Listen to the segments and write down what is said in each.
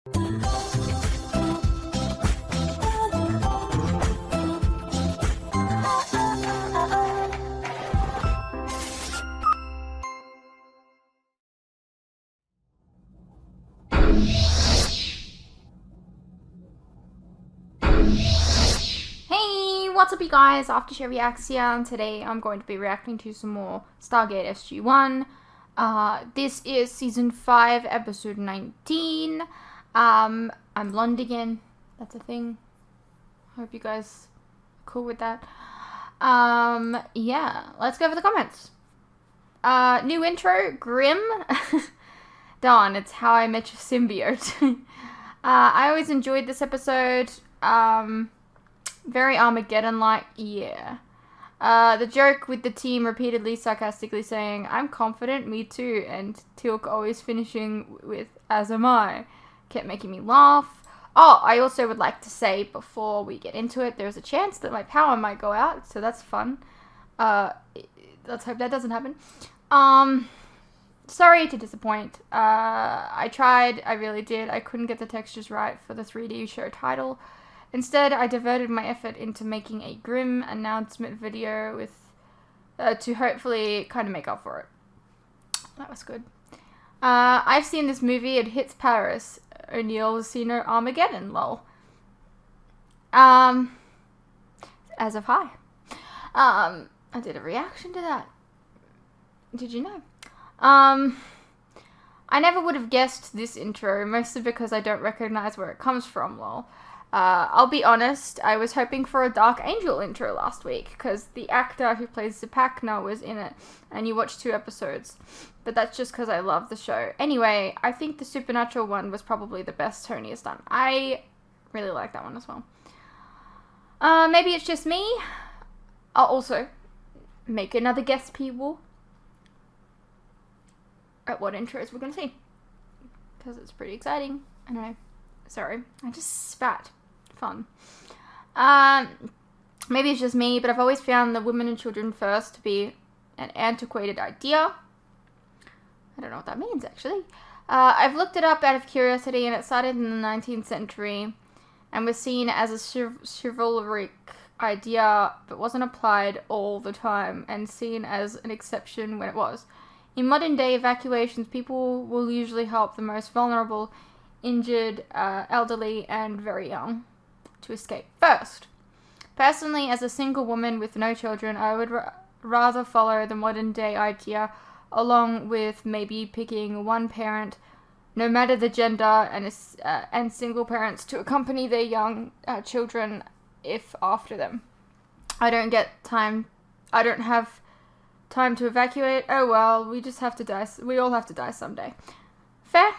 What's up, you guys? Aftershare Reacts here, and today I'm going to be reacting to some more Stargate SG-1. This is Season 5, Episode 19. I'm blonde again. That's a thing. I hope you guys are cool with that. Yeah, let's go over the comments. New intro, Grim. Darn, it's How I Met Your Symbiote. I always enjoyed this episode. Very Armageddon-like, yeah. The joke with the team repeatedly sarcastically saying, "I'm confident, me too," and Teal'c always finishing with, "as am I," kept making me laugh. Oh, I also would like to say, before we get into it, there's a chance that my power might go out, so that's fun. Let's hope that doesn't happen. Sorry to disappoint. I tried, I really did. I couldn't get the textures right for the 3D show title. Instead, I diverted my effort into making a grim announcement video with to hopefully kind of make up for it. That was good. I've seen this movie. It hits Paris. O'Neill has seen her Armageddon, lol. As of hi. I did a reaction to that. Did you know? I never would have guessed this intro, mostly because I don't recognize where it comes from, lol. I'll be honest, I was hoping for a Dark Angel intro last week, because the actor who plays Zipacna was in it, and you watched 2 episodes. But that's just because I love the show. Anyway, I think the Supernatural one was probably the best Tony has done. I really like that one as well. Maybe it's just me. I'll also make another guess, people, at what intros we're going to see, because it's pretty exciting. I don't know. Sorry, I just spat. Fun. Maybe it's just me, but I've always found the women and children first to be an antiquated idea. I don't know what that means, actually. I've looked it up out of curiosity, and it started in the 19th century and was seen as a chivalric idea, but wasn't applied all the time and seen as an exception when it was. In modern day evacuations, people will usually help the most vulnerable, injured, elderly, and very young to escape first. Personally, as a single woman with no children, I would rather follow the modern day idea, along with maybe picking one parent, no matter the gender, and single parents to accompany their young children if after them. I don't have time to evacuate. Oh well, we just have to die. We all have to die someday. Fair.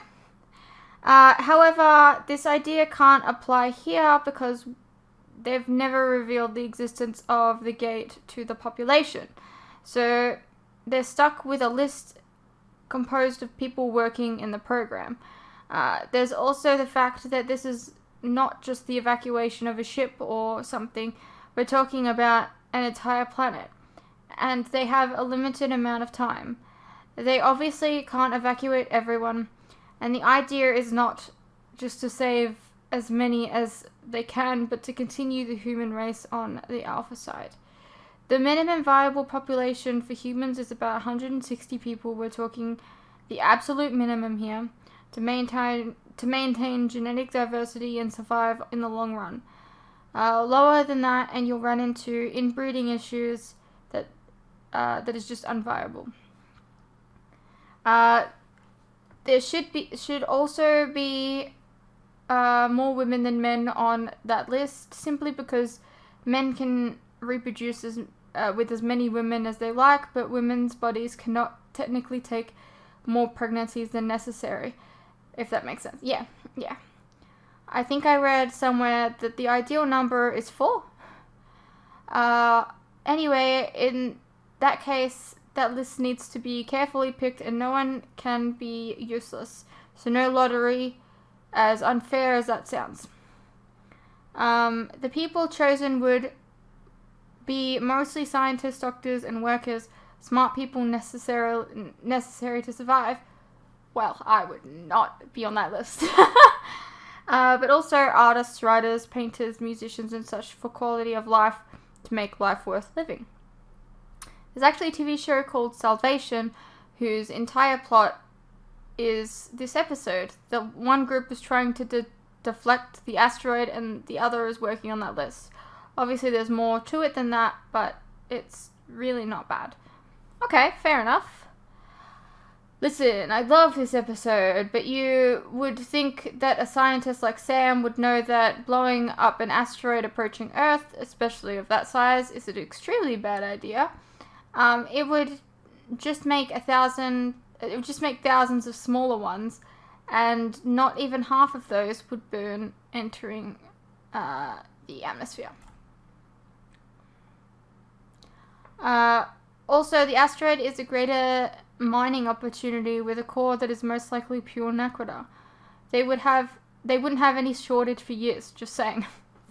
However, this idea can't apply here because they've never revealed the existence of the gate to the population. So they're stuck with a list composed of people working in the program. There's also the fact that this is not just the evacuation of a ship or something. We're talking about an entire planet. And they have a limited amount of time. They obviously can't evacuate everyone. And the idea is not just to save as many as they can, but to continue the human race on the Alpha side. The minimum viable population for humans is about 160 people. We're talking the absolute minimum here to maintain genetic diversity and survive in the long run. Lower than that, and you'll run into inbreeding issues that is just unviable. There should also be more women than men on that list, simply because men can reproduce with as many women as they like, but women's bodies cannot technically take more pregnancies than necessary, if that makes sense. Yeah. I think I read somewhere that the ideal number is 4. Anyway, in that case, that list needs to be carefully picked, and no one can be useless. So no lottery, as unfair as that sounds. The people chosen would be mostly scientists, doctors, and workers, smart people necessary to survive. Well, I would not be on that list. But also artists, writers, painters, musicians, and such for quality of life to make life worth living. There's actually a TV show called Salvation, whose entire plot is this episode. The one group is trying to deflect the asteroid, and the other is working on that list. Obviously, there's more to it than that, but it's really not bad. Okay, fair enough. Listen, I love this episode, but you would think that a scientist like Sam would know that blowing up an asteroid approaching Earth, especially of that size, is an extremely bad idea. It would just make thousands of smaller ones, and not even half of those would burn entering the atmosphere. Also, the asteroid is a greater mining opportunity with a core that is most likely pure Naquadah. They wouldn't have any shortage for years, just saying.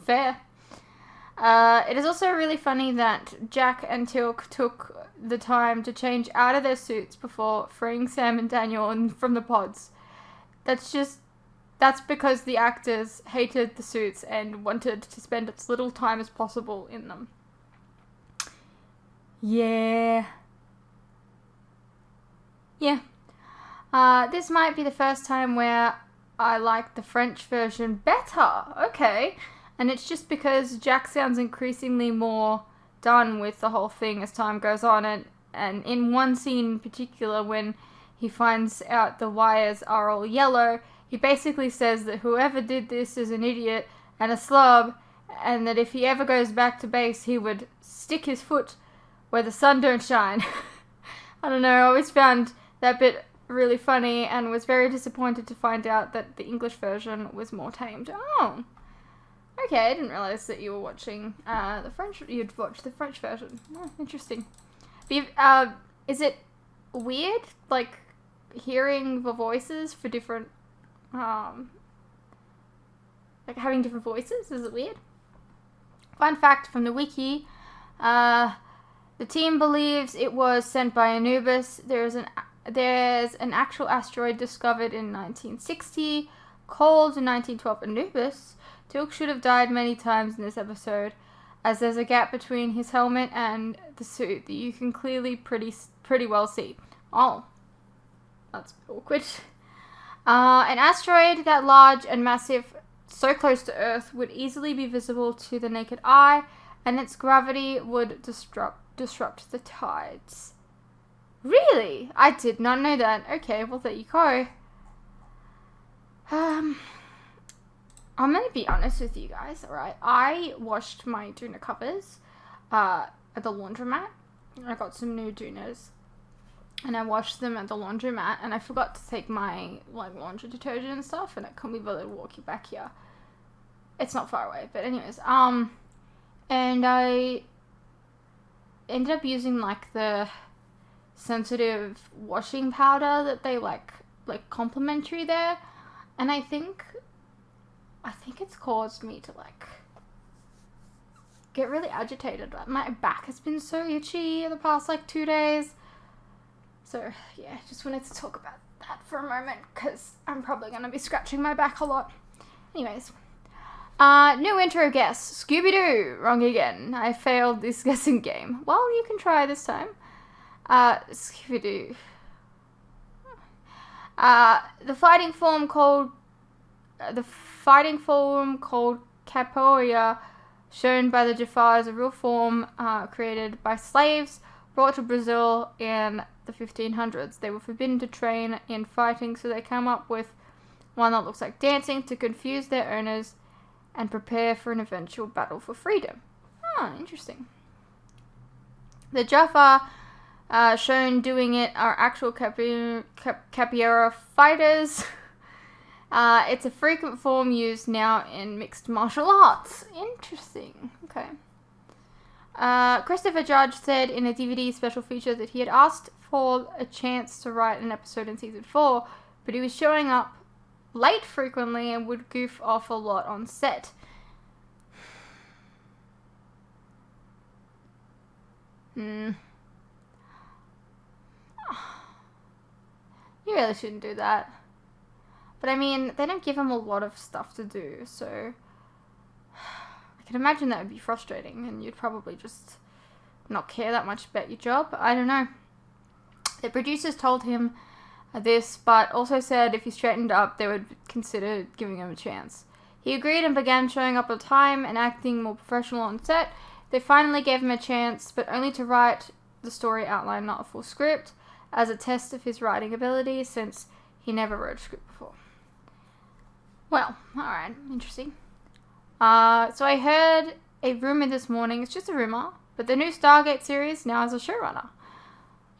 Fair. It is also really funny that Jack and Teal'c took the time to change out of their suits before freeing Sam and Daniel from the pods. That's because the actors hated the suits and wanted to spend as little time as possible in them. Yeah. This might be the first time where I like the French version better. Okay. And it's just because Jack sounds increasingly more done with the whole thing as time goes on. And in one scene in particular, when he finds out the wires are all yellow, he basically says that whoever did this is an idiot and a slob, and that if he ever goes back to base, he would stick his foot where the sun don't shine. I don't know, I always found that bit really funny and was very disappointed to find out that the English version was more tamed. Oh, okay, I didn't realize that you were watching you'd watched the French version. Oh, interesting. But is it weird, like, hearing the voices for different, like, having different voices? Is it weird? Fun fact from the wiki, the team believes it was sent by Anubis. There's an actual asteroid discovered in 1960, called in 1912 Anubis. Teal'c should have died many times in this episode, as there's a gap between his helmet and the suit that you can clearly pretty well see. Oh, that's awkward. An asteroid that large and massive, so close to Earth, would easily be visible to the naked eye, and its gravity would disrupt the tides. Really? I did not know that. Okay, well, there you go. I'm gonna be honest with you guys, alright? I washed my doona covers at the laundromat. I got some new doonas, and I washed them at the laundromat, and I forgot to take my laundry detergent and stuff, and I couldn't be bothered to walk you back here. It's not far away, but anyways, and I ended up using the sensitive washing powder that they like complimentary there, and I think it's caused me to get really agitated. My back has been so itchy the past 2 days. So yeah, just wanted to talk about that for a moment because I'm probably going to be scratching my back a lot. Anyways, new intro guess. Scooby-Doo. Wrong again. I failed this guessing game. Well, you can try this time. Scooby-Doo. The fighting form called capoeira, shown by the Jafar, is a real form created by slaves brought to Brazil in the 1500s. They were forbidden to train in fighting, so they come up with one that looks like dancing to confuse their owners and prepare for an eventual battle for freedom. Interesting. The Jafar shown doing it are actual capoeira fighters. It's a frequent form used now in mixed martial arts. Interesting. Okay. Christopher Judge said in a DVD special feature that he had asked for a chance to write an episode in season 4, but he was showing up late frequently and would goof off a lot on set. You really shouldn't do that. But I mean, they don't give him a lot of stuff to do, so I can imagine that would be frustrating, and you'd probably just not care that much about your job. I don't know. The producers told him this, but also said if he straightened up, they would consider giving him a chance. He agreed and began showing up on time and acting more professional on set. They finally gave him a chance, but only to write the story outline, not a full script, as a test of his writing ability, since he never wrote a script before. Well, alright, interesting. So I heard a rumor this morning, it's just a rumor, but the new Stargate series now has a showrunner.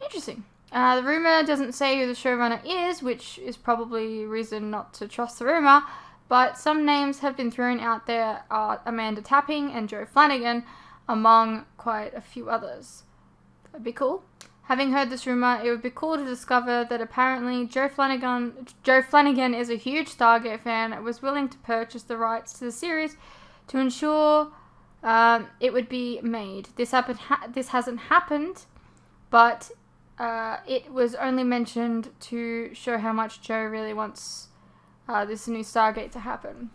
Interesting. The rumor doesn't say who the showrunner is, which is probably reason not to trust the rumor, but some names have been thrown out there are Amanda Tapping and Joe Flanagan, among quite a few others. That'd be cool. Having heard this rumor, it would be cool to discover that apparently Joe Flanagan is a huge Stargate fan and was willing to purchase the rights to the series to ensure it would be made. This hasn't happened, but it was only mentioned to show how much Joe really wants this new Stargate to happen.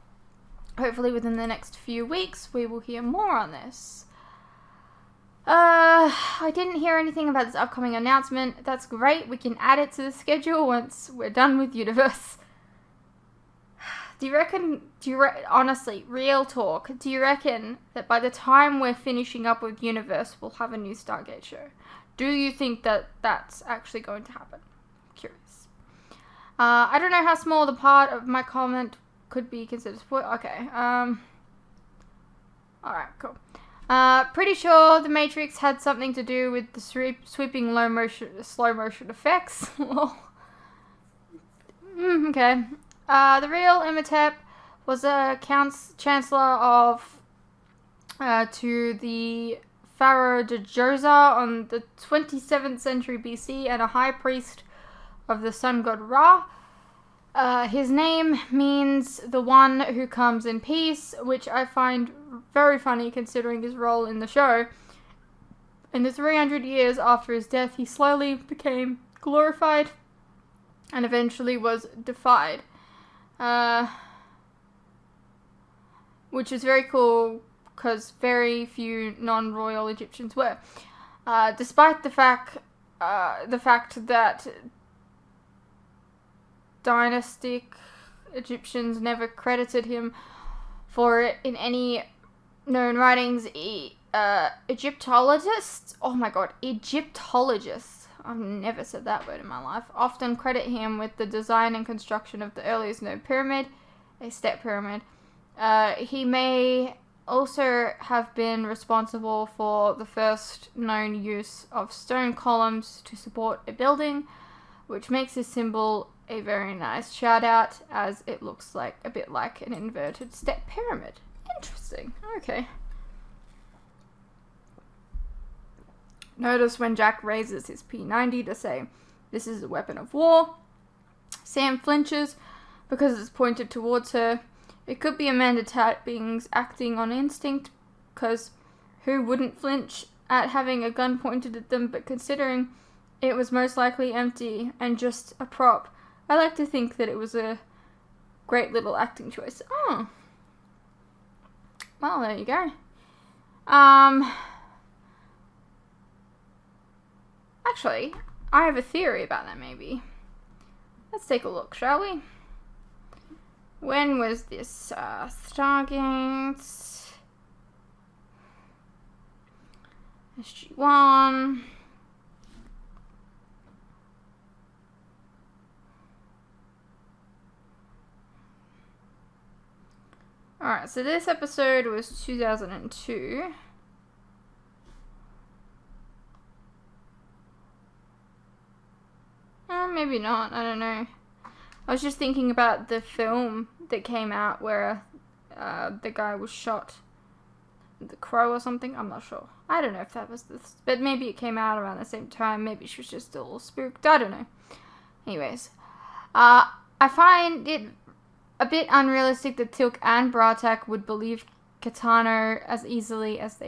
Hopefully within the next few weeks, we will hear more on this. I didn't hear anything about this upcoming announcement. That's great. We can add it to the schedule once we're done with Universe. Honestly, real talk, do you reckon that by the time we're finishing up with Universe, we'll have a new Stargate show? Do you think that that's actually going to happen? Curious. I don't know how small the part of my comment could be considered spoil. Okay. Alright, cool. Pretty sure the Matrix had something to do with the sweeping slow motion effects. Okay. The real Imhotep was a chancellor of to the Pharaoh de Djoser on the 27th century BC and a high priest of the sun god Ra. His name means the one who comes in peace, which I find very funny considering his role in the show. In the 300 years after his death, he slowly became glorified and eventually was deified. Which is very cool because very few non-royal Egyptians were. Despite the fact that dynastic Egyptians never credited him for it in any known writings. Egyptologists, oh my god, Egyptologists, I've never said that word in my life, often credit him with the design and construction of the earliest known pyramid, a step pyramid. He may also have been responsible for the first known use of stone columns to support a building, which makes his symbol a very nice shout out, as it looks like a bit like an inverted step pyramid. Interesting. Okay. Notice when Jack raises his P90 to say, "This is a weapon of war." Sam flinches because it's pointed towards her. It could be Amanda Tapping's acting on instinct, because who wouldn't flinch at having a gun pointed at them, but considering it was most likely empty and just a prop, I like to think that it was a great little acting choice. Oh. Well, there you go. Actually, I have a theory about that, maybe. Let's take a look, shall we? When was this? Stargate SG-1. Alright, so this episode was 2002. Maybe not, I don't know. I was just thinking about the film that came out where the guy was shot. The Crow or something? I'm not sure. I don't know if that was this, but maybe it came out around the same time. Maybe she was just a little spooked. I don't know. Anyways, I find it a bit unrealistic that Tilk and Bratak would believe Kitano as easily as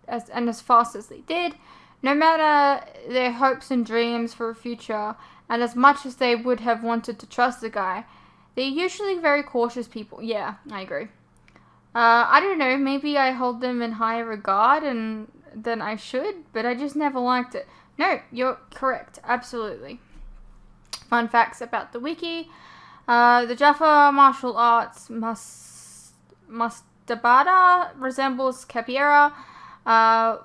as fast as they did, no matter their hopes and dreams for a future, and as much as they would have wanted to trust the guy. They're usually very cautious people. Yeah, I agree. I don't know, maybe I hold them in higher regard than I should, but I just never liked it. No, you're correct. Absolutely. Fun facts about the wiki. The Jaffa martial arts Mastabada resembles capoeira,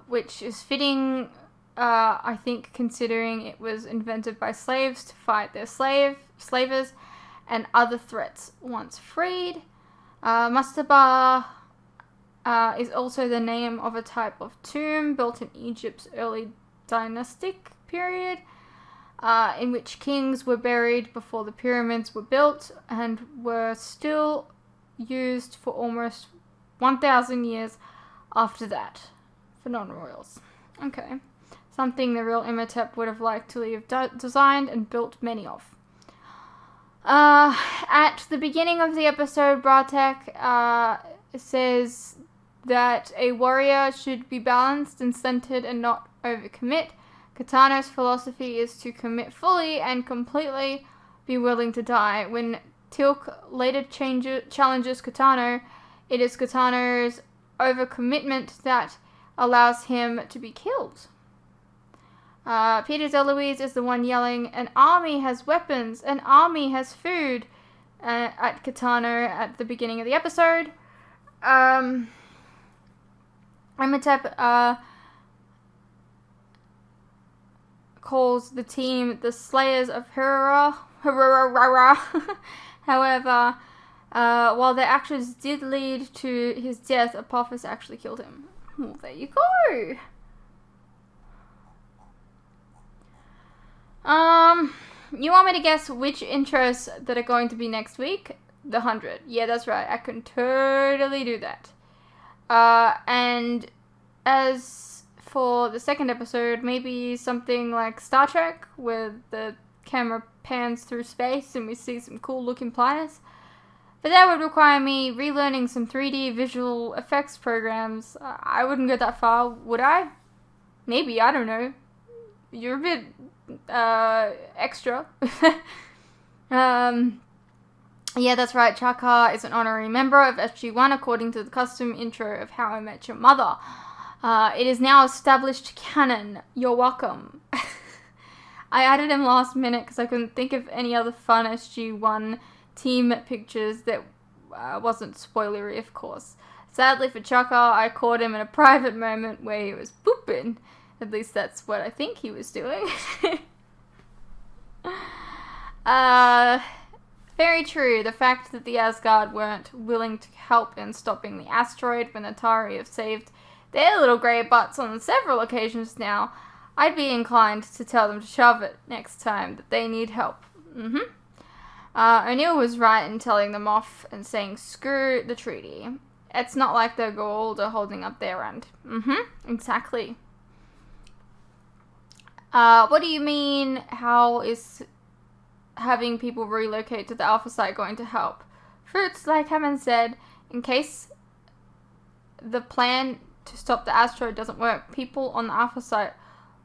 which is fitting, I think, considering it was invented by slaves to fight their slavers and other threats once freed. Mastaba is also the name of a type of tomb built in Egypt's early dynastic period, in which kings were buried before the pyramids were built and were still used for almost 1,000 years after that for non-royals. Okay. Something the real Imhotep would have liked to have designed and built many of. At the beginning of the episode, Bratek says that a warrior should be balanced and centered and not overcommit. Katano's philosophy is to commit fully and completely, be willing to die. When Teal'c later challenges Katano, it is Katano's overcommitment that allows him to be killed. Peter DeLuise is the one yelling, "An army has weapons, an army has food," at Katano at the beginning of the episode. Imhotep calls the team the Slayers of Hurrah. However, while their actions did lead to his death, Apophis actually killed him. Well, there you go. You want me to guess which intros that are going to be next week? The 100. Yeah, that's right. I can totally do that. And as for the second episode, maybe something like Star Trek, where the camera pans through space and we see some cool looking planets. But that would require me relearning some 3D visual effects programs. I wouldn't go that far, would I? Maybe, I don't know. You're a bit extra. Yeah, that's right. Chaka is an honorary member of SG-1 according to the custom intro of How I Met Your Mother. It is now established canon. You're welcome. I added him last minute because I couldn't think of any other fun SG-1 team pictures that wasn't spoilery, of course. Sadly for Chaka, I caught him in a private moment where he was pooping. At least that's what I think he was doing. Very true. The fact that the Asgard weren't willing to help in stopping the asteroid when Atari have saved their little grey butts on several occasions now, I'd be inclined to tell them to shove it next time that they need help. O'Neill was right in telling them off and saying screw the treaty. It's not like the Goa'uld are holding up their end. Exactly. What do you mean, how is having people relocate to the Alpha site going to help? Fruits, like Hammond said, in case the plan to stop the asteroid doesn't work, people on the Alpha site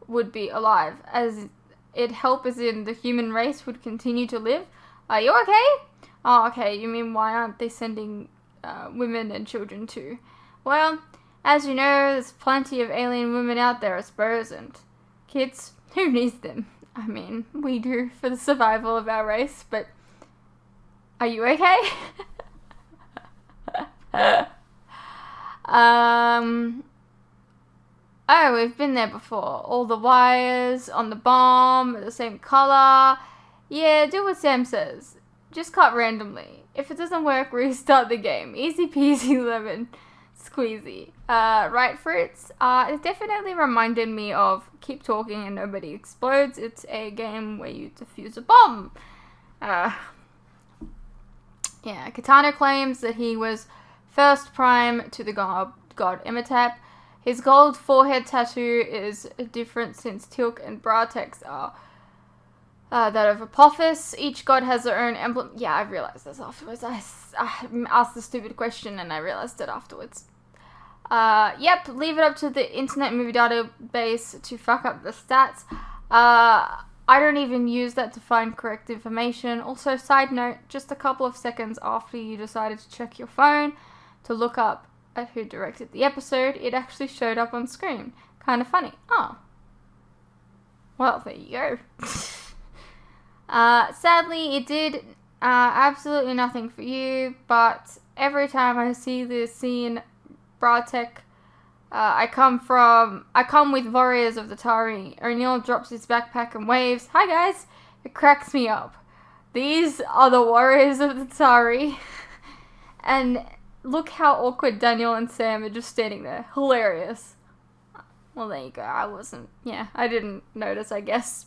would be alive. As it help as in the human race would continue to live. Are you okay? Oh, okay, you mean why aren't they sending women and children too? Well, as you know, there's plenty of alien women out there, I suppose, and kids, who needs them? I mean, we do for the survival of our race, but are you okay? Oh, we've been there before. All the wires on the bomb are the same color. Yeah, do what Sam says. Just cut randomly. If it doesn't work, restart the game. Easy peasy lemon squeezy. Right, Fritz? It definitely reminded me of Keep Talking and Nobody Explodes. It's a game where you defuse a bomb. Yeah, Katana claims that he was first prime to the god Imhotep. His gold forehead tattoo is different since Teal'c and Bratek's are that of Apophis. Each god has their own emblem. Yeah, I realized this afterwards. I asked the stupid question and I realized it afterwards. Yep, leave it up to the Internet Movie Database to fuck up the stats. I don't even use that to find correct information. Also, side note, just a couple of seconds after you decided to check your phone to look up at who directed the episode, it actually showed up on screen. Kind of funny. Oh. Well, there you go. Sadly, it did absolutely nothing for you, but every time I see this scene, Bartek, I come with Warriors of the Tari. O'Neill drops his backpack and waves. Hi guys! It cracks me up. These are the Warriors of the Tari. And look how awkward Daniel and Sam are just standing there. Hilarious. Well, there you go. I didn't notice, I guess.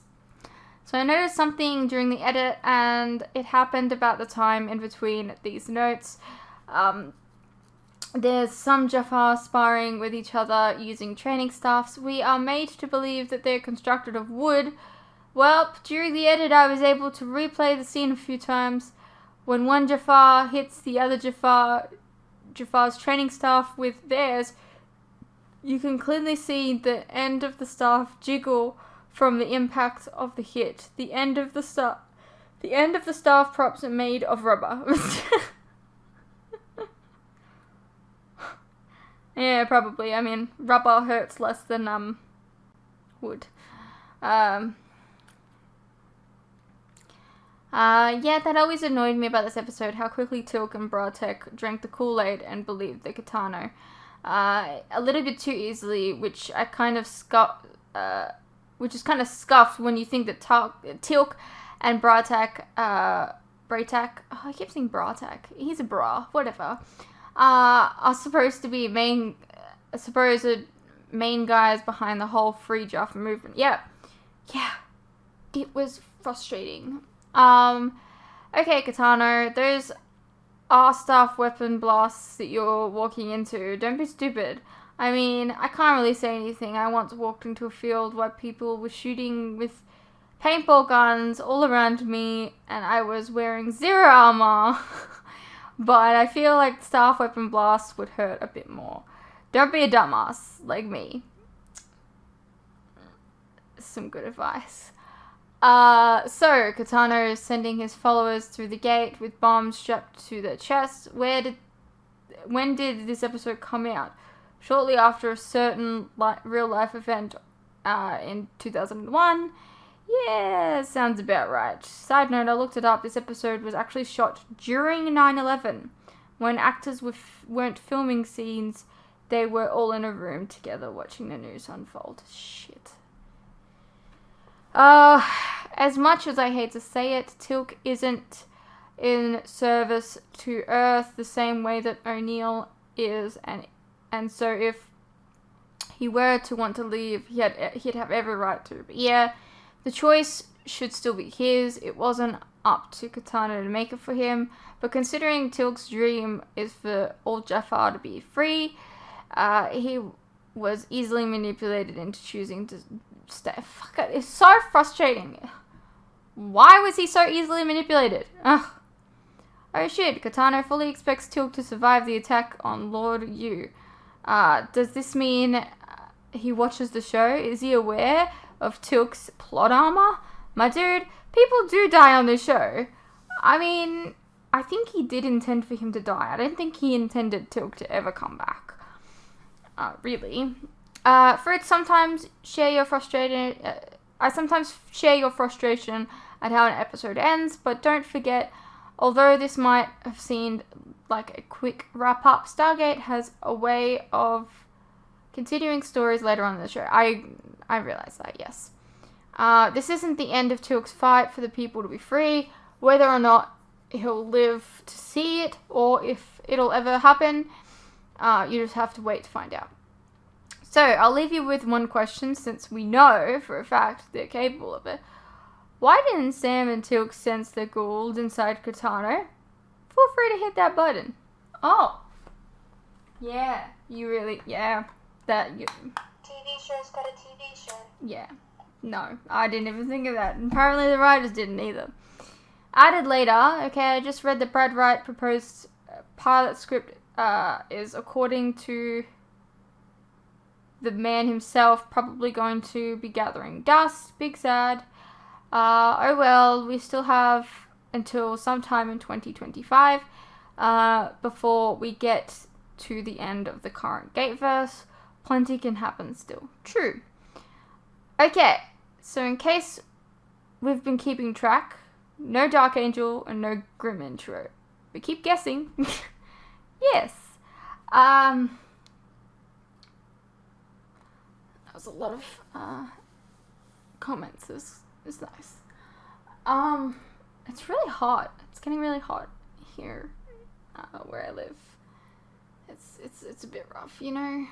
So I noticed something during the edit, and it happened about the time in between these notes. There's some Jafar sparring with each other using training staffs. We are made to believe that they're constructed of wood. Well, during the edit I was able to replay the scene a few times. When one Jafar hits the other Jafar's training staff with theirs, you can clearly see the end of the staff jiggle from the impact of the hit. The end of the staff props are made of rubber. Yeah, probably. I mean, rubber hurts less than wood. Yeah, that always annoyed me about this episode, how quickly Teal'c and Bartek drank the Kool-Aid and believed the Kitano. A little bit too easily, which is kind of scuffed when you think that Teal'c and Bartek, I keep saying Bartek, he's a bra, whatever, are supposed to be supposed main guys behind the whole Free Jaffa movement. Yeah, it was frustrating. Okay, Kitano, those are staff weapon blasts that you're walking into. Don't be stupid. I mean, I can't really say anything. I once walked into a field where people were shooting with paintball guns all around me, and I was wearing 0 armor. But I feel like staff weapon blasts would hurt a bit more. Don't be a dumbass like me. Some good advice. So Kitano is sending his followers through the gate with bombs strapped to their chests. When did this episode come out? Shortly after a certain real-life event in 2001. Yeah, sounds about right. Side note, I looked it up. This episode was actually shot during 9/11. When actors weren't filming scenes, they were all in a room together watching the news unfold. Shit. As much as I hate to say it, Teal'c isn't in service to Earth the same way that O'Neill is, and so if he were to want to leave, he'd have every right to. But yeah, the choice should still be his. It wasn't up to Kitano to make it for him. But considering Teal'c's dream is for all Jafar to be free, he was easily manipulated into choosing to stay. Fuck it, it's so frustrating. Why was he so easily manipulated? Ugh. Oh shit, Kitano fully expects Teal'c to survive the attack on Lord Yu. Does this mean he watches the show? Is he aware of Teal'c's plot armor? My dude, people do die on this show. I mean, I think he did intend for him to die. I don't think he intended Teal'c to ever come back. Really. Fred, sometimes share your frustration. I sometimes share your frustration at how an episode ends, but don't forget, although this might have seemed like a quick wrap-up, Stargate has a way of continuing stories later on in the show. I realize that, yes. This isn't the end of Teal'c's fight for the people to be free. Whether or not he'll live to see it, or if it'll ever happen, you just have to wait to find out. So, I'll leave you with one question, since we know for a fact they're capable of it. Why didn't Sam and Teal'c sense their Goa'uld inside Kitano? Feel free to hit that button. Oh. Yeah. TV show's got a TV show. Yeah. No, I didn't even think of that. Apparently the writers didn't either. Added later, okay, I just read that Brad Wright proposed pilot script is, according to the man himself, probably going to be gathering dust. Big sad. Oh well, we still have until sometime in 2025 before we get to the end of the current Gateverse. Plenty can happen still. True. Okay, so in case we've been keeping track, no Dark Angel and no Grim intro. We keep guessing. Yes. That was a lot of comments. It's nice. It's really hot. It's getting really hot here where I live. It's a bit rough, you know.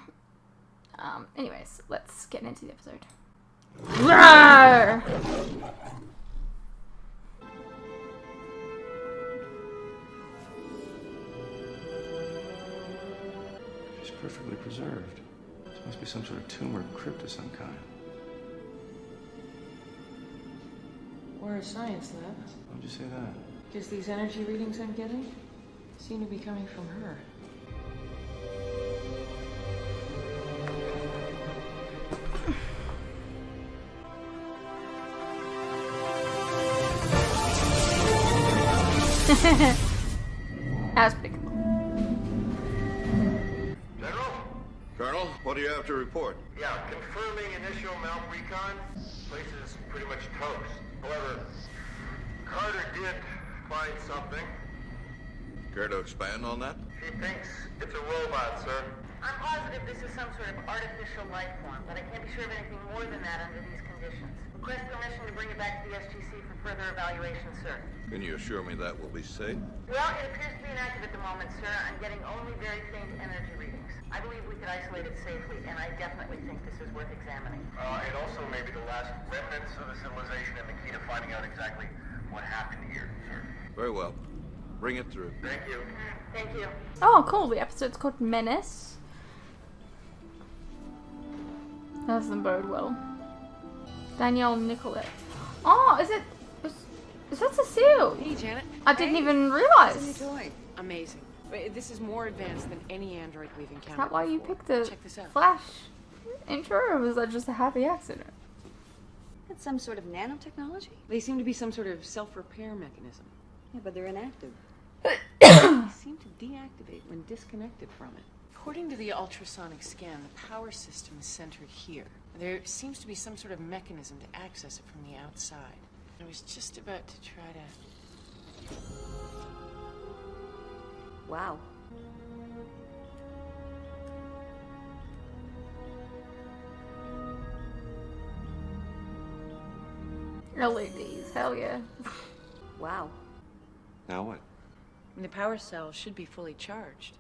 Anyways, let's get into the episode. Roar! She's perfectly preserved. This must be some sort of tomb or crypt of some kind. Or a science lab. Why'd you say that? Because these energy readings I'm getting seem to be coming from her. That was pretty cool. General? Colonel, what do you have to report? Yeah, confirming initial mount recon. Place is pretty much toast. However, Carter did find something. Care to expand on that? She thinks it's a robot, sir. I'm positive this is some sort of artificial life form, but I can't be sure of anything more than that under these conditions. Request permission to bring it back to the SGC for further evaluation, sir. Can you assure me that will be safe? Well, it appears to be inactive at the moment, sir. I'm getting only very faint energy readings. I believe we could isolate it safely, and I definitely think this is worth examining. It also may be the last remnants of the civilization and the key to finding out exactly what happened here, sir. Very well. Bring it through. Thank you. Thank you. Oh, cool. The episode's called Menace. That doesn't bode well. Danielle Nicolette. Oh, is that Cecile? Hey, Janet. I didn't even It's a realize. new toy. Amazing. This is more advanced than any android we've encountered. Is that why you before. picked the Check this out. Flash intro, or was that just a happy accident? That's some sort of nanotechnology? They seem to be some sort of self-repair mechanism. Yeah, but they're inactive. They seem to deactivate when disconnected from it. According to the ultrasonic scan, the power system is centered here. There seems to be some sort of mechanism to access it from the outside. I was just about to try to... Wow. LEDs, hell yeah. Wow. Now what? And the power cell should be fully charged.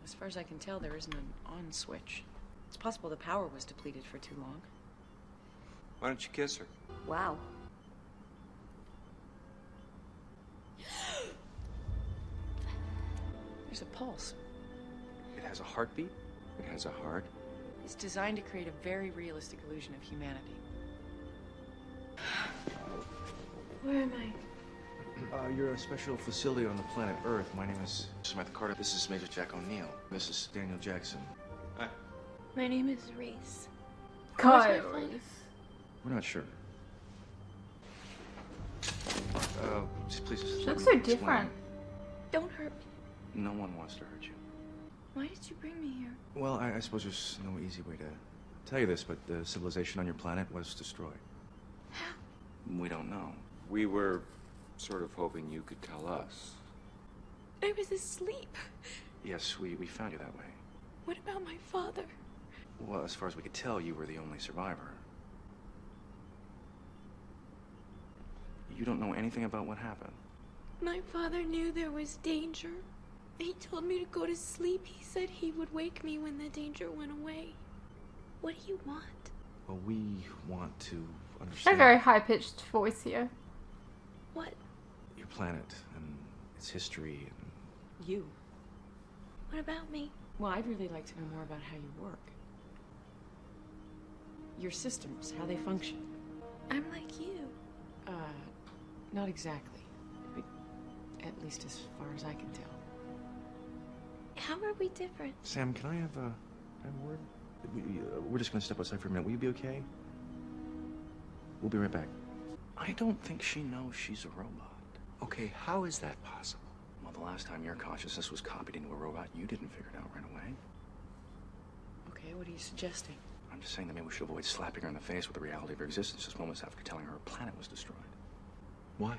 As far as I can tell, there isn't an on switch. It's possible the power was depleted for too long. Why don't you kiss her? Wow. There's a pulse. It has a heartbeat? It has a heart? It's designed to create a very realistic illusion of humanity. Where am I? You're a special facility on the planet Earth. My name is Samantha Carter. This is Major Jack O'Neill. This is Daniel Jackson. Hi. My name is Reese. Kyle. We're not sure. Please. She looks so different. Don't hurt me. No one wants to hurt you. Why did you bring me here? Well, I suppose there's no easy way to tell you this, but the civilization on your planet was destroyed. How? We don't know. We were sort of hoping you could tell us. I was asleep. Yes, we found you that way. What about my father? Well, as far as we could tell, you were the only survivor. You don't know anything about what happened. My father knew there was danger. He told me to go to sleep. He said he would wake me when the danger went away. What do you want? Well, we want to A understand very high-pitched voice here. What? your planet and its history and... You. What about me? Well, I'd really like to know more about how you work. Your systems, how they function. I'm like you. Not exactly. At least as far as I can tell. How are we different? Sam, can I have a word? We're just going to step outside for a minute. Will you be okay? We'll be right back. I don't think she knows she's a robot. Okay, how is that possible? Well, the last time your consciousness was copied into a robot, you didn't figure it out right away. Okay, what are you suggesting? I'm just saying that maybe we should avoid slapping her in the face with the reality of her existence just moments after telling her planet was destroyed. Why?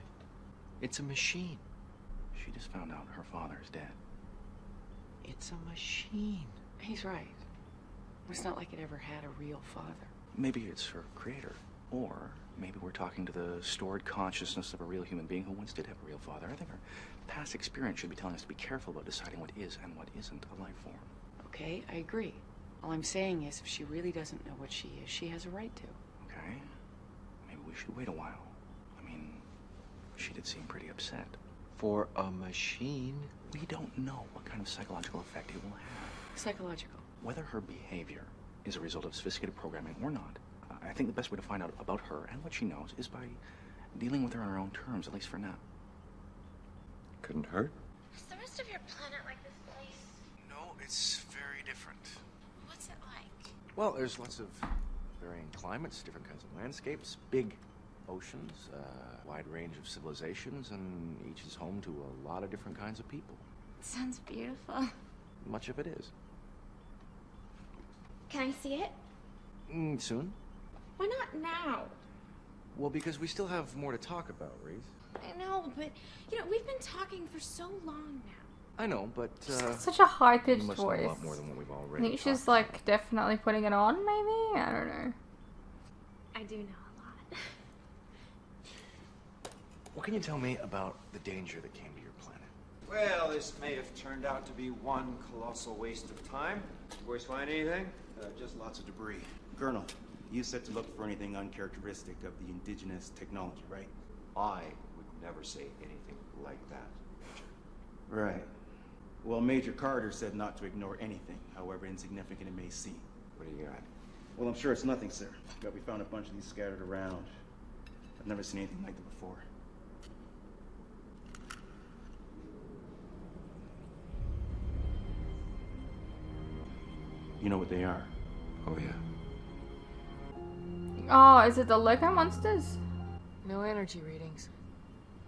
It's a machine. She just found out her father is dead. It's a machine. He's right. It's not like it ever had a real father. Maybe it's her creator. Or maybe we're talking to the stored consciousness of a real human being who once did have a real father. I think her past experience should be telling us to be careful about deciding what is and what isn't a life form. Okay, I agree. All I'm saying is if she really doesn't know what she is, she has a right to. Okay? Maybe we should wait a while. I mean, she did seem pretty upset. For a machine? We don't know what kind of psychological effect it will have. Psychological. Whether her behavior is a result of sophisticated programming or not, I think the best way to find out about her and what she knows is by dealing with her on her own terms, at least for now. Couldn't hurt. Is the rest of your planet like this place? No, it's very different. What's it like? Well, there's lots of varying climates, different kinds of landscapes, big oceans, wide range of civilizations, and each is home to a lot of different kinds of people. Sounds beautiful. Much of it is. Can I see it? Soon? Why not now? Well, because we still have more to talk about, Reese. I know, but, we've been talking for so long now. I know, but, Such a you high-pitched must know voice. a lot more than what we've I already think she's, talked like, definitely putting it on, maybe? I don't know. I do know a lot. What can you tell me about the danger that came to your planet? Well, this may have turned out to be one colossal waste of time. Did you boys find anything? Just lots of debris. Colonel, you said to look for anything uncharacteristic of the indigenous technology, right? I would never say anything like that. Right. Well, Major Carter said not to ignore anything, however insignificant it may seem. What do you got? Well, I'm sure it's nothing, sir. But we found a bunch of these scattered around. I've never seen anything like them before. You know what they are? Oh, yeah. Oh, is it the Lego monsters? No energy readings.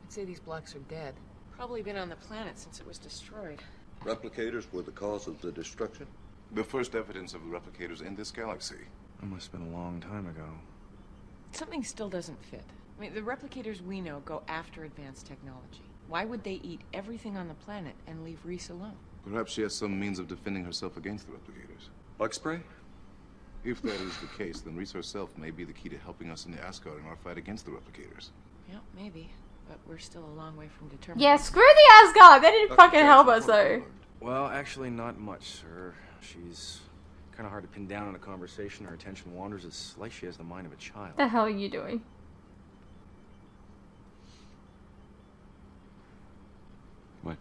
I'd say these blocks are dead. Probably been on the planet since it was destroyed. Replicators were the cause of the destruction? The first evidence of replicators in this galaxy. That must have been a long time ago. Something still doesn't fit. I mean, the replicators we know go after advanced technology. Why would they eat everything on the planet and leave Reese alone? Perhaps she has some means of defending herself against the replicators. Bug spray? If that is the case, then Reese herself may be the key to helping us in the Asgard in our fight against the replicators. Yeah, maybe. But we're still a long way from determining. Yeah, screw the Asgard! They didn't fucking help us, though. Well, actually, not much, sir. She's kind of hard to pin down in a conversation. Her attention wanders. It's like she has the mind of a child. The hell are you doing? What?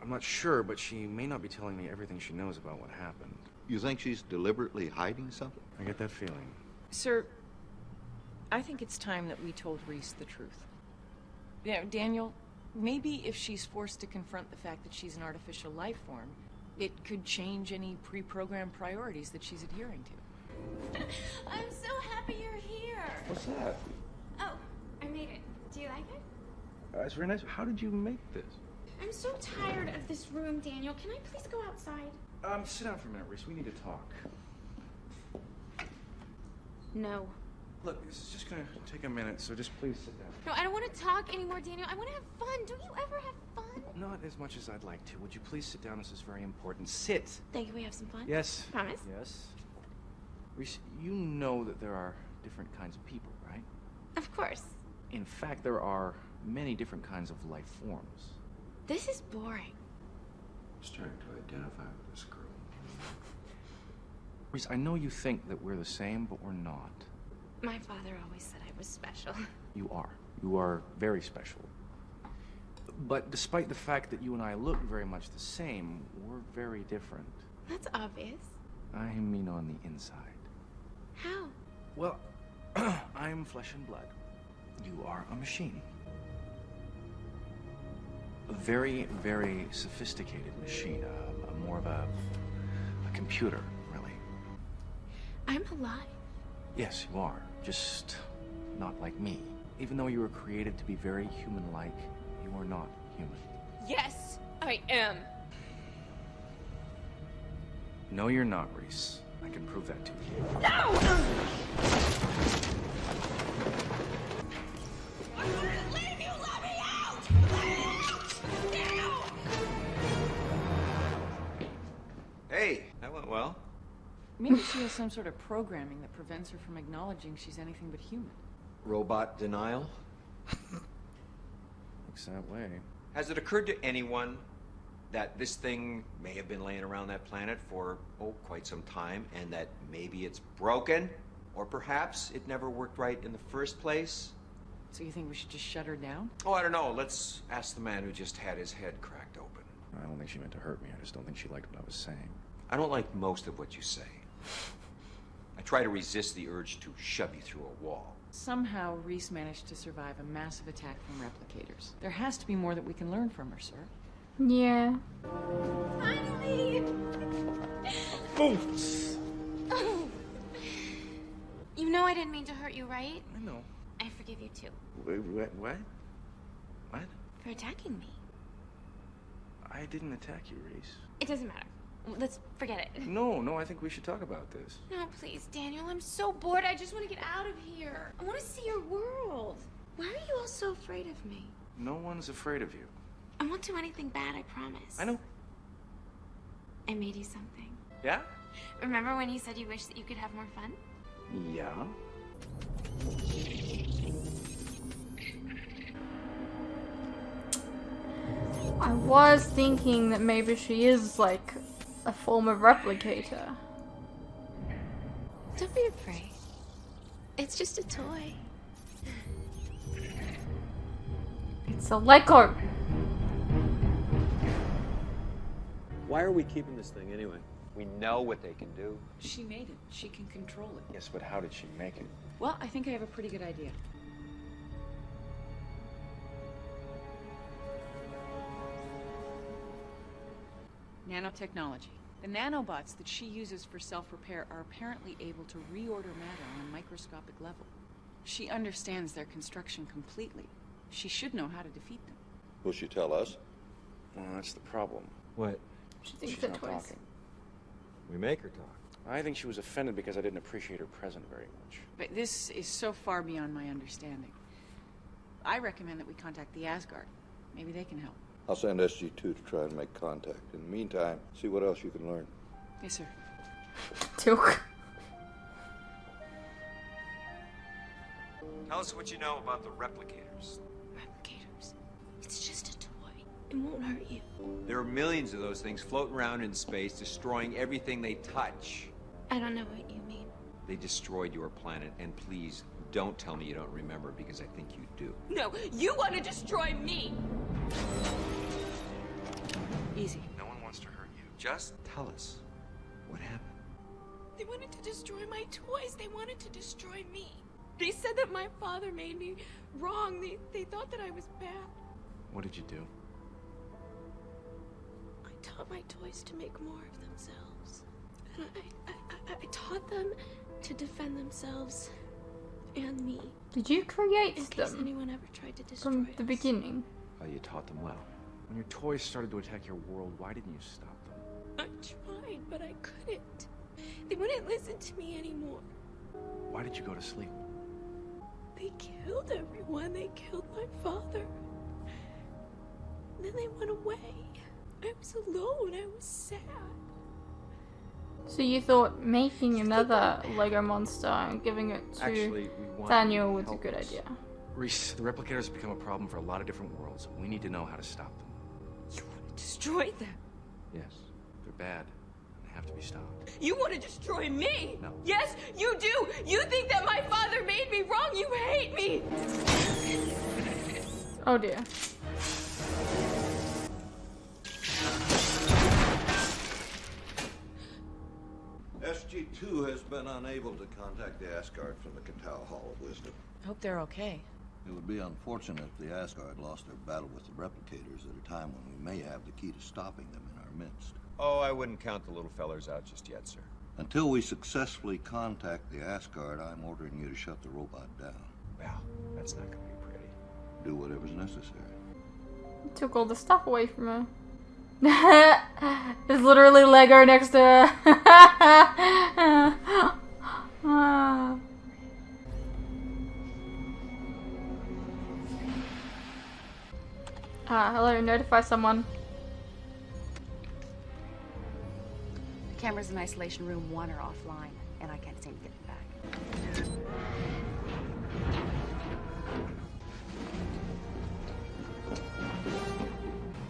I'm not sure, but she may not be telling me everything she knows about what happened. You think she's deliberately hiding something? I get that feeling. Sir, I think it's time that we told Reese the truth. Yeah, Daniel, maybe if she's forced to confront the fact that she's an artificial life form, it could change any pre-programmed priorities that she's adhering to. I'm so happy you're here. What's that? Oh, I made it. Do you like it? It's very nice. How did you make this? I'm so tired of this room, Daniel. Can I please go outside? Sit down for a minute, Reese. We need to talk. No. Look, this is just gonna take a minute, so just please sit down. No, I don't want to talk anymore, Daniel. I want to have fun. Don't you ever have fun? Not as much as I'd like to. Would you please sit down? This is very important. Sit. Think we have some fun? Yes. Promise? Yes. Reese, you know that there are different kinds of people, right? Of course. In fact, there are many different kinds of life forms. This is boring. I'm starting to identify with this girl. Reese, I know you think that we're the same, but we're not. My father always said I was special. You are. You are very special. But despite the fact that you and I look very much the same, we're very different. That's obvious. I mean on the inside. How? Well, I'm flesh and blood. You are a machine. A very, very sophisticated machine. More of a computer, really. I'm alive. Yes, you are. Just not like me. Even though you were created to be very human-like, you are not human. Yes, I am. No, you're not, Reese. I can prove that to you. No! I wouldn't leave you! Let me out! Let me out! Now! Hey, that went well. Maybe she has some sort of programming that prevents her from acknowledging she's anything but human. Robot denial? Looks that way. Has it occurred to anyone that this thing may have been laying around that planet for, quite some time, and that maybe it's broken? Or perhaps it never worked right in the first place? So you think we should just shut her down? Oh, I don't know. Let's ask the man who just had his head cracked open. I don't think she meant to hurt me. I just don't think she liked what I was saying. I don't like most of what you say. I try to resist the urge to shove you through a wall. Somehow, Reese managed to survive a massive attack from replicators. There has to be more that we can learn from her, sir. Yeah. Finally! Boots! Oh. You know I didn't mean to hurt you, right? I know. I forgive you too. Wait, what? What? For attacking me. I didn't attack you, Reese. It doesn't matter. Let's forget it. No, I think we should talk about this. No, please, Daniel. I'm so bored. I just want to get out of here. I want to see your world. Why are you all so afraid of me? No one's afraid of you. I won't do anything bad, I promise. I know. I made you something. Yeah? Remember when you said you wish that you could have more fun? Yeah. I was thinking that maybe she is like a form of replicator. Don't be afraid. It's just a toy. It's a Lego. Why are we keeping this thing anyway? We know what they can do. She made it. She can control it. Yes, but how did she make it? Well, I think I have a pretty good idea. Nanotechnology. The nanobots that she uses for self-repair are apparently able to reorder matter on a microscopic level. She understands their construction completely. She should know how to defeat them. Will she tell us? Well, that's the problem. What? She thinks She's that not twice. talking. We make her talk. I think she was offended because I didn't appreciate her present very much. But this is so far beyond my understanding. I recommend that we contact the Asgard. Maybe they can help. I'll send SG-2 to try and make contact. In the meantime, see what else you can learn. Yes, sir. Took. Tell us what you know about the replicators. Replicators. It's just a toy. It won't hurt you. There are millions of those things floating around in space, destroying everything they touch. I don't know what you mean. They destroyed your planet, and please, don't tell me you don't remember, because I think you do. No, you want to destroy me! Easy. No one wants to hurt you. Just tell us what happened. They wanted to destroy my toys. They wanted to destroy me. They said that my father made me wrong. They thought that I was bad. What did you do? I taught my toys to make more of themselves. And I taught them to defend themselves and me. Did you create in case them anyone ever tried to destroy from us. the beginning? Oh, you taught them well. When your toys started to attack your world, why didn't you stop them? I tried, but I couldn't. They wouldn't listen to me anymore. Why did you go to sleep? They killed everyone. They killed my father. Then they went away. I was alone. I was sad. So you thought making another Lego monster and giving it to Actually, we want Daniel was a help good us. idea. Reese, the replicators have become a problem for a lot of different worlds. We need to know how to stop them. You want to destroy them. Yes, they're bad. They have to be stopped. You want to destroy me. No. Yes, you do. You think that my father made me wrong. You hate me. Oh dear. SG-2 has been unable to contact the Asgard from the Katao Hall of Wisdom. I hope they're okay. It would be unfortunate if the Asgard lost their battle with the replicators at a time when we may have the key to stopping them in our midst. Oh, I wouldn't count the little fellers out just yet, sir. Until we successfully contact the Asgard, I'm ordering you to shut the robot down. Well, that's not gonna be pretty. Do whatever's necessary. Took all the stuff away from her. There's literally Lego next to her. Hello, notify someone. The cameras in isolation room 1 are offline, and I can't seem to get them back.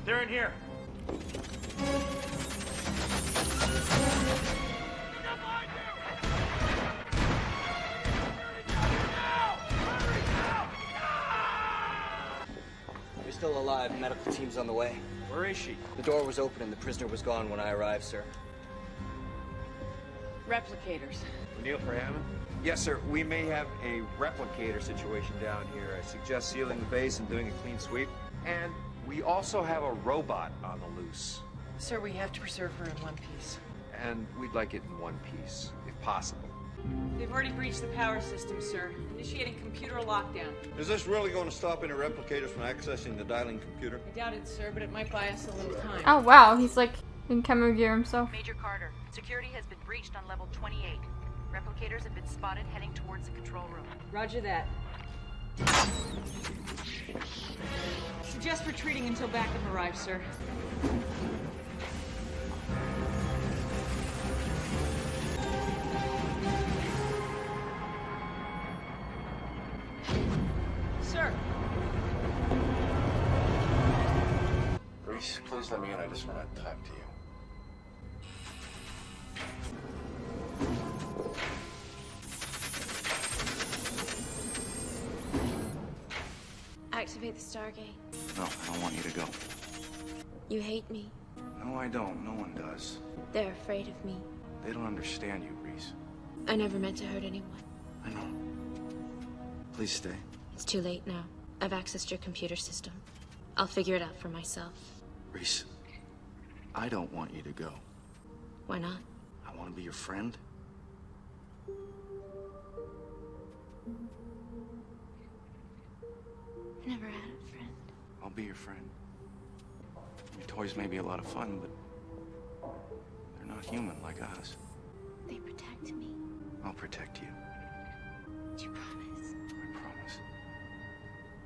They're in here. You're still alive. Medical team's on the way. Where is she? The door was open and the prisoner was gone when I arrived, sir. Replicators. O'Neill for Hammond? Yes, sir. We may have a replicator situation down here. I suggest sealing the base and doing a clean sweep. And we also have a robot on the loose. Sir, we have to preserve her in one piece. And we'd like it in one piece, if possible. They've already breached the power system, sir. Initiating computer lockdown. Is this really going to stop any replicators from accessing the dialing computer? I doubt it, sir, but it might buy us a little time. Oh wow, he's like in camera gear himself. Major Carter, security has been breached on level 28. Replicators have been spotted heading towards the control room. Roger that. Suggest retreating until backup arrives, sir. Sir. Reese, please let me in. I just want to talk to you. Activate the Stargate. No, I don't want you to go. You hate me. No, I don't. No one does. They're afraid of me. They don't understand you, Reese. I never meant to hurt anyone. I know. Please stay. It's too late now. I've accessed your computer system. I'll figure it out for myself. Reese, I don't want you to go. Why not? I want to be your friend. I've never had a friend. I'll be your friend. Your toys may be a lot of fun, but they're not human like us. They protect me. I'll protect you. Do you promise? I promise.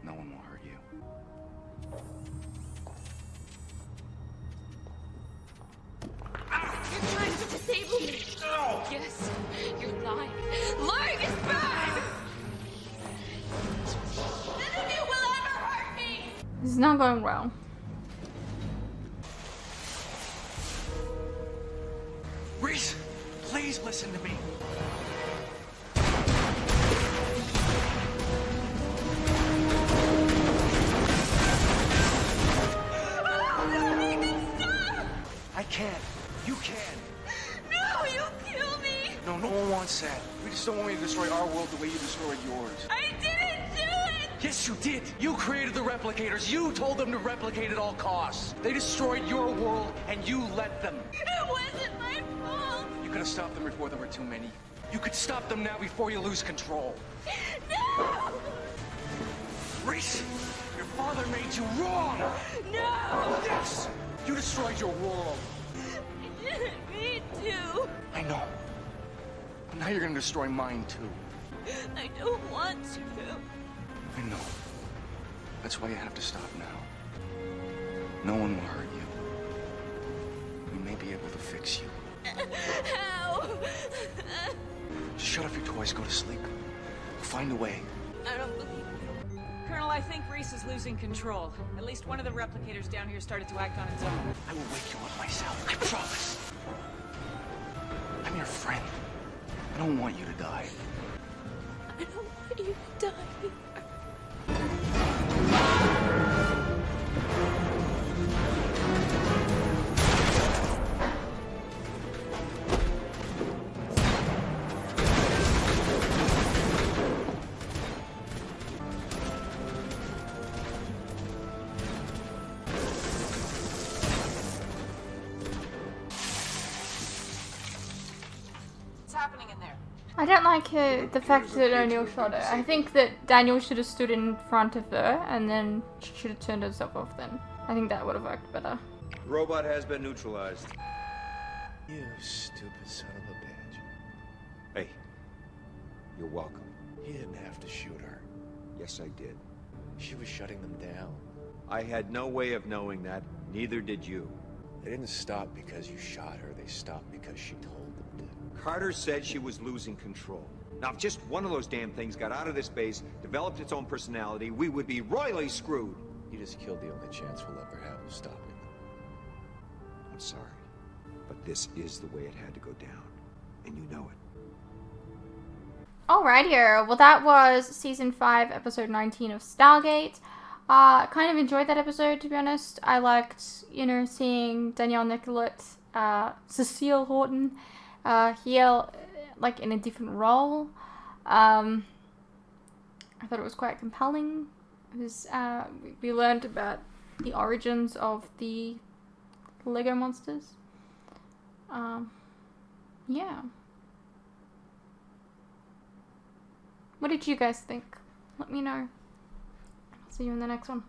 No one will hurt you. You're trying to disable me. No! Yes, you're lying. Lying is bad! None of you will ever hurt me! This is not going well. Reese, please listen to me. I can't. You can. No, you kill me! No, no one wants that. We just don't want you to destroy our world the way you destroyed yours. I didn't do it! Yes, you did. You created the replicators. You told them to replicate at all costs. They destroyed your world, and you let them. It wasn't my fault! You could have stopped them before there were too many. You could stop them now before you lose control. No! Reese, your father made you wrong. No! Yes! You destroyed your world. I didn't mean to. I know. But now you're gonna destroy mine, too. I don't want to. I know. That's why you have to stop now. No one will hurt you. We may be able to fix you. How? Just shut off your toys, go to sleep. We'll find a way. I don't believe you. Colonel, I think Reese is losing control. At least one of the replicators down here started to act on its own. I will wake you up myself. I promise. I'm your friend. I don't want you to die. I don't want you to die. What's happening in there? I don't like the fact that O'Neill shot her. I think that Daniel should have stood in front of her and then she should have turned herself off then. I think that would have worked better. The robot has been neutralized. You stupid son of a bitch. Hey, you're welcome. You didn't have to shoot her. Yes, I did. She was shutting them down. I had no way of knowing that. Neither did you. They didn't stop because you shot her. They stopped because she told them to. Carter said she was losing control. Now, if just one of those damn things got out of this base, developed its own personality, we would be royally screwed. You just killed the only chance we'll ever have of stopping them. I'm sorry, but this is the way it had to go down, and you know it. Alright here, well that was Season 5, Episode 19 of Stargate. Kind of enjoyed that episode, to be honest. I liked, you know, seeing Danielle Nicolette, Cecile Horton, here, like, in a different role. I thought it was quite compelling. It was, we learned about the origins of the Lego monsters. Yeah. What did you guys think? Let me know. See you in the next one.